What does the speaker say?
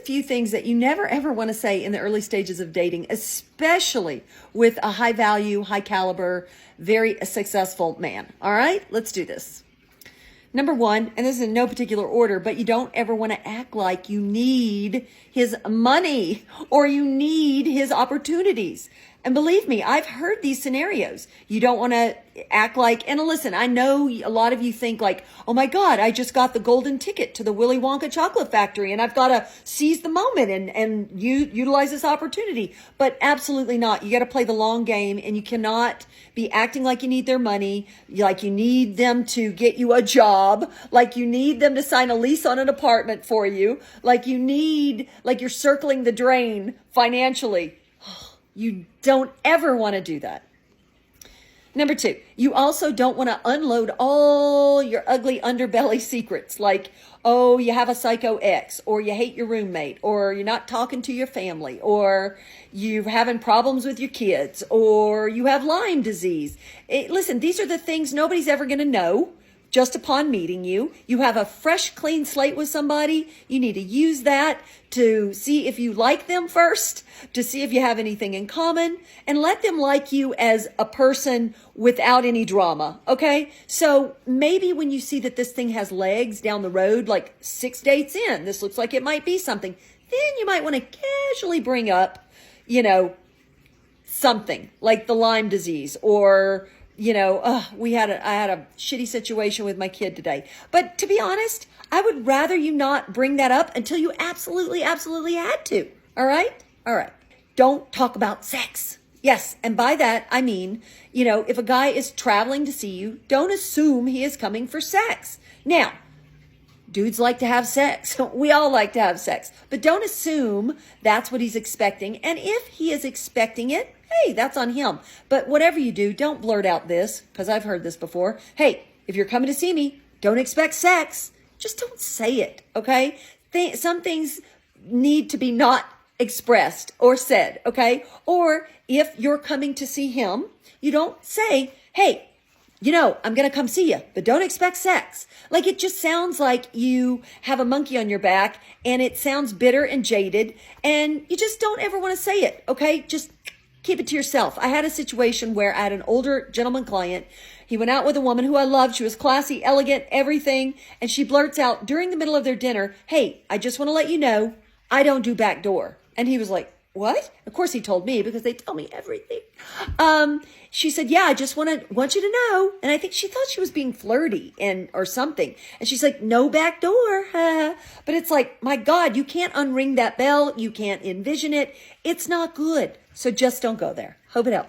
a few things that you never ever want to say in the early stages of dating, especially with a high value, high caliber, very successful man. All right, let's do this. Number one, and this is in no particular order, but you don't ever want to act like you need his money or you need his opportunities. And believe me, I've heard these scenarios. You don't want to act like, and listen, I know a lot of you think like, oh my God, I just got the golden ticket to the Willy Wonka chocolate factory and I've got to seize the moment and utilize this opportunity. But absolutely not. You got to play the long game, and you cannot be acting like you need their money, like you need them to get you a job, like you need them to sign a lease on an apartment for you, like you're circling the drain financially. You don't ever want to do that. Number two, you also don't want to unload all your ugly underbelly secrets, like, oh, you have a psycho ex, or you hate your roommate, or you're not talking to your family, or you're having problems with your kids, or you have Lyme disease. Listen, these are the things nobody's ever going to know just upon meeting you. You have a fresh, clean slate with somebody. You need to use that to see if you like them first, to see if you have anything in common, and let them like you as a person without any drama, okay? So maybe when you see that this thing has legs down the road, like 6 dates in, this looks like it might be something, then you might want to casually bring up, something like the Lyme disease, or I had a shitty situation with my kid today. But to be honest, I would rather you not bring that up until you absolutely, absolutely had to. All right? All right. Don't talk about sex. Yes. And by that, I mean, if a guy is traveling to see you, don't assume he is coming for sex. Now, dudes like to have sex. We all like to have sex. But don't assume that's what he's expecting. And if he is expecting it, hey, that's on him. But whatever you do, don't blurt out this, because I've heard this before. Hey, if you're coming to see me, don't expect sex. Just don't say it, okay? Some things need to be not expressed or said, okay? Or if you're coming to see him, you don't say, hey, I'm going to come see you, but don't expect sex. Like, it just sounds like you have a monkey on your back, and it sounds bitter and jaded, and you just don't ever want to say it, okay? Just keep it to yourself. I had a situation where I had an older gentleman client. He went out with a woman who I loved. She was classy, elegant, everything. And she blurts out during the middle of their dinner, hey, I just want to let you know, I don't do back door. And he was like, what? Of course he told me, because they tell me everything. She said, yeah, I just want you to know. And I think she thought she was being flirty or something. And she's like, no back door. But it's like, my God, you can't unring that bell. You can't envision it. It's not good. So just don't go there. Hope it helps.